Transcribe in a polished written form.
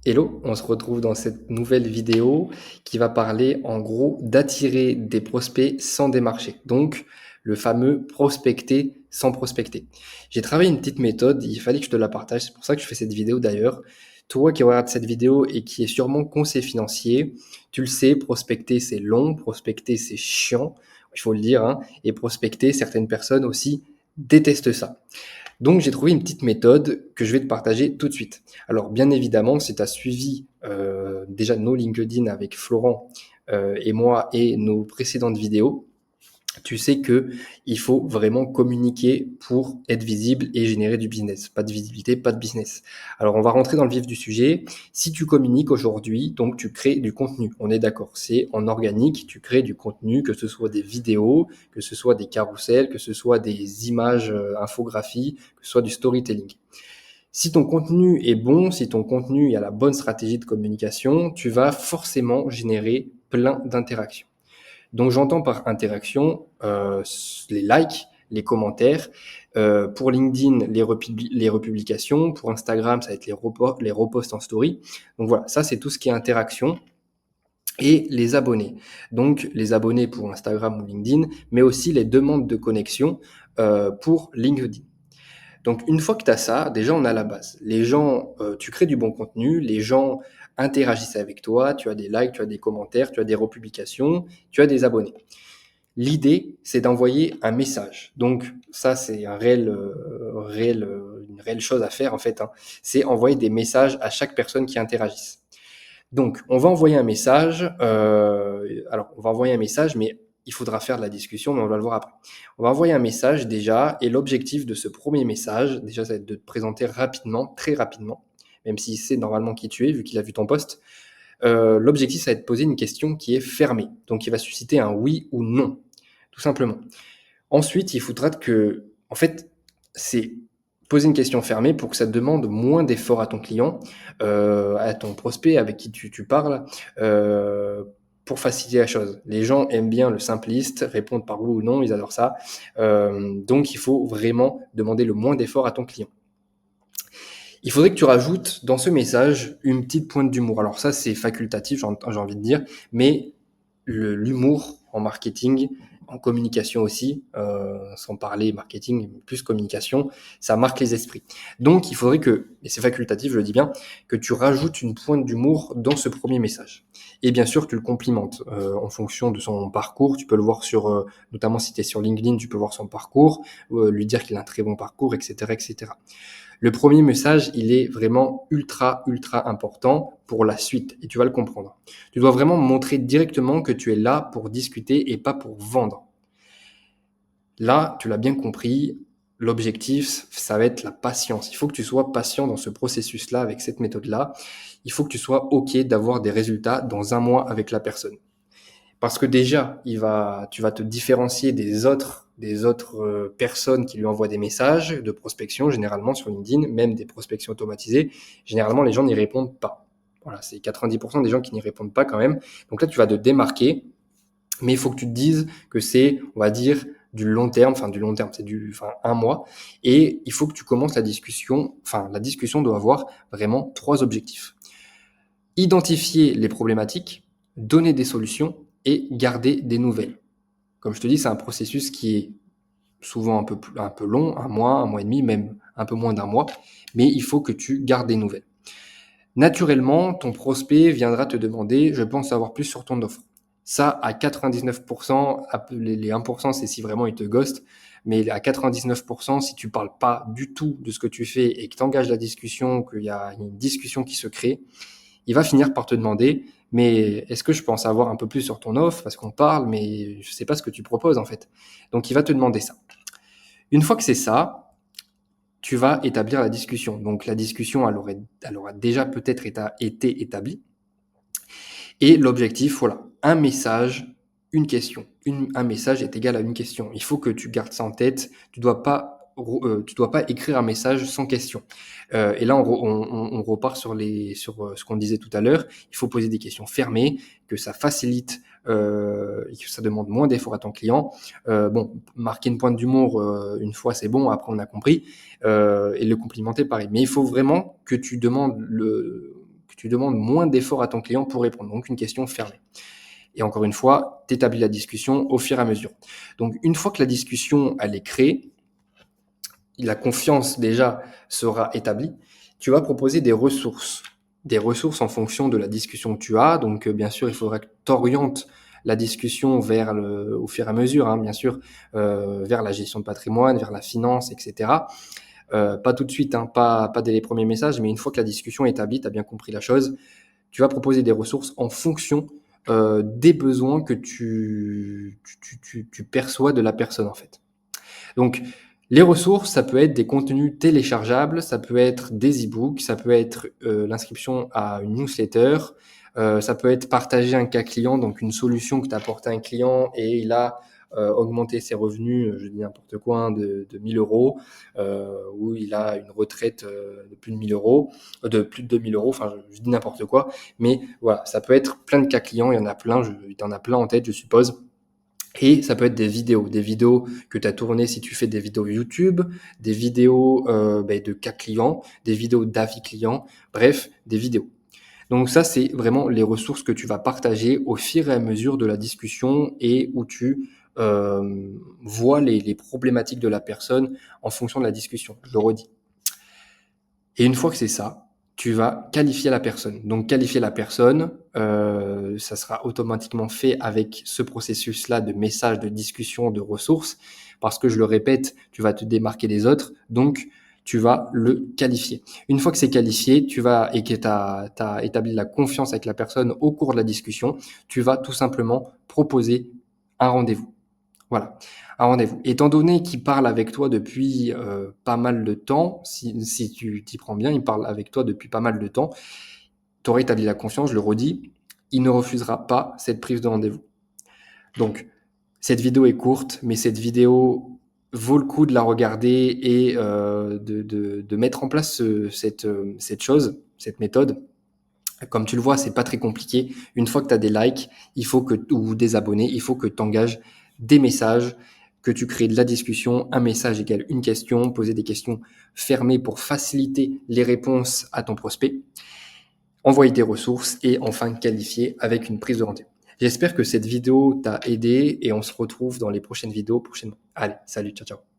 Hello, on se retrouve dans cette nouvelle vidéo qui va parler en gros d'attirer des prospects sans démarcher. Donc le fameux prospecter sans prospecter. J'ai travaillé une petite méthode, il fallait que je te la partage, c'est pour ça que je fais cette vidéo d'ailleurs. Toi qui regardes cette vidéo et qui est sûrement conseiller financier, tu le sais, prospecter c'est long, prospecter c'est chiant, il faut le dire, hein, et prospecter, certaines personnes aussi détestent ça. Donc j'ai trouvé une petite méthode que je vais te partager tout de suite. Alors bien évidemment, si tu as suivi déjà nos LinkedIn avec Florent et moi et nos précédentes vidéos, tu sais que il faut vraiment communiquer pour être visible et générer du business. Pas de visibilité, pas de business. Alors on va rentrer dans le vif du sujet. Si tu communiques aujourd'hui, donc tu crées du contenu. On est d'accord, c'est en organique, tu crées du contenu, que ce soit des vidéos, que ce soit des carousels, que ce soit des images, infographies, que ce soit du storytelling. Si ton contenu est bon, si ton contenu a la bonne stratégie de communication, tu vas forcément générer plein d'interactions. Donc j'entends par interaction les likes, les commentaires. Pour LinkedIn, les republications. Pour Instagram, ça va être les reposts en story. Donc voilà, ça c'est tout ce qui est interaction. Et les abonnés. Donc les abonnés pour Instagram ou LinkedIn, mais aussi les demandes de connexion pour LinkedIn. Donc une fois que tu as ça, déjà on a la base. Les gens, tu crées du bon contenu, les gens interagissent avec toi, tu as des likes, tu as des commentaires, tu as des republications, tu as des abonnés. L'idée, c'est d'envoyer un message. Donc ça, c'est une réelle chose à faire en fait, hein. C'est envoyer des messages à chaque personne qui interagisse. Donc, on va envoyer un message. Alors, on va envoyer un message, mais il faudra faire de la discussion, mais on va le voir après. On va envoyer un message déjà, et l'objectif de ce premier message, déjà, ça va être de te présenter rapidement, très rapidement, même si c'est normalement qui tu es, vu qu'il a vu ton poste. L'objectif, ça va être de poser une question qui est fermée, donc qui va susciter un oui ou non, tout simplement. Ensuite, il faudra que, en fait, c'est poser une question fermée pour que ça demande moins d'efforts à ton client, à ton prospect avec qui tu parles, pour faciliter la chose. Les gens aiment bien le simpliste, répondre par oui ou non, ils adorent ça. Donc, il faut vraiment demander le moins d'efforts à ton client. Il faudrait que tu rajoutes dans ce message une petite pointe d'humour. Alors ça, c'est facultatif, j'ai envie de dire, mais l'humour en marketing, en communication aussi, sans parler marketing, plus communication, ça marque les esprits. Donc il faudrait que, et c'est facultatif, je le dis bien, que tu rajoutes une pointe d'humour dans ce premier message. Et bien sûr, tu le complimentes en fonction de son parcours. Tu peux le voir sur, notamment si tu es sur LinkedIn, tu peux voir son parcours, lui dire qu'il a un très bon parcours, etc., etc. Le premier message, il est vraiment ultra, ultra important pour la suite et tu vas le comprendre. Tu dois vraiment montrer directement que tu es là pour discuter et pas pour vendre. Là, tu l'as bien compris, l'objectif, ça va être la patience. Il faut que tu sois patient dans ce processus-là, avec cette méthode-là. Il faut que tu sois OK d'avoir des résultats dans un mois avec la personne. Parce que déjà, tu vas te différencier des autres personnes qui lui envoient des messages de prospection, généralement sur LinkedIn, même des prospections automatisées. Généralement, les gens n'y répondent pas. Voilà, c'est 90% des gens qui n'y répondent pas quand même. Donc là, tu vas te démarquer, mais il faut que tu te dises que c'est, on va dire, du long terme, enfin, un mois. Et il faut que tu commences la discussion, enfin, la discussion doit avoir vraiment trois objectifs. Identifier les problématiques, donner des solutions et garder des nouvelles. Comme je te dis, c'est un processus qui est souvent un peu long, un mois et demi, même un peu moins d'un mois, mais il faut que tu gardes des nouvelles. Naturellement, ton prospect viendra te demander, je pense savoir plus sur ton offre. Ça, à 99%, les 1%, c'est si vraiment il te ghost, mais à 99%, si tu parles pas du tout de ce que tu fais et que tu engages la discussion, qu'il y a une discussion qui se crée, il va finir par te demander, mais est-ce que je peux en savoir un peu plus sur ton offre? Parce qu'on parle, mais je sais pas ce que tu proposes en fait. Donc il va te demander ça. Une fois que c'est ça, tu vas établir la discussion. Donc la discussion, elle aura déjà peut-être été établie. Et l'objectif, voilà, un message, une question. Un message est égal à une question. Il faut que tu gardes ça en tête. Tu dois pas écrire un message sans question. Et là, on repart sur ce qu'on disait tout à l'heure. Il faut poser des questions fermées, que ça facilite, et que ça demande moins d'efforts à ton client. Bon, marquer une pointe d'humour une fois, c'est bon. Après, on a compris. Et le complimenter, pareil. Mais il faut vraiment que tu demandes que tu demandes moins d'efforts à ton client pour répondre. Donc, une question fermée. Et encore une fois, tu établis la discussion au fur et à mesure. Donc, une fois que la discussion, elle est créée, la confiance déjà sera établie, tu vas proposer des ressources. Des ressources en fonction de la discussion que tu as. Donc, bien sûr, il faudra que tu orientes la discussion vers au fur et à mesure, hein, bien sûr, vers la gestion de patrimoine, vers la finance, etc. Pas tout de suite, hein, pas dès les premiers messages, mais une fois que la discussion est établie, tu as bien compris la chose, tu vas proposer des ressources en fonction des besoins que tu perçois de la personne, en fait. Donc, les ressources, ça peut être des contenus téléchargeables, ça peut être des e-books, ça peut être l'inscription à une newsletter, ça peut être partager un cas client, donc une solution que tu as apporté à un client et il a augmenté ses revenus, je dis n'importe quoi, hein, de 1000 euros, ou il a une retraite de plus de 1000 euros, de plus de 2000 euros, enfin je dis n'importe quoi, mais voilà, ça peut être plein de cas clients, il y en a plein, il y en a plein en tête, je suppose. Et ça peut être des vidéos que tu as tournées si tu fais des vidéos YouTube, des vidéos de cas clients, des vidéos d'avis clients, bref, des vidéos. Donc ça, c'est vraiment les ressources que tu vas partager au fur et à mesure de la discussion et où tu vois les problématiques de la personne en fonction de la discussion. Je le redis. Et une fois que c'est ça, tu vas qualifier la personne. Donc qualifier la personne, ça sera automatiquement fait avec ce processus-là de message, de discussion, de ressources, parce que je le répète, tu vas te démarquer des autres, donc tu vas le qualifier. Une fois que c'est qualifié, et que tu as établi la confiance avec la personne au cours de la discussion, tu vas tout simplement proposer un rendez-vous. Voilà, un rendez-vous. Étant donné qu'il parle avec toi depuis pas mal de temps, si tu t'y prends bien, il parle avec toi depuis pas mal de temps, tu aurais établi la confiance, je le redis, il ne refusera pas cette prise de rendez-vous. Donc, cette vidéo est courte, mais cette vidéo vaut le coup de la regarder et de mettre en place cette chose, cette méthode. Comme tu le vois, c'est pas très compliqué. Une fois que tu as des likes, ou des abonnés, il faut que tu engages des messages, que tu crées de la discussion. Un message égale une question, poser des questions fermées pour faciliter les réponses à ton prospect, envoyer des ressources et enfin qualifier avec une prise de rendez-vous. J'espère que cette vidéo t'a aidé et on se retrouve dans les prochaines vidéos prochainement. Allez, salut, ciao, ciao.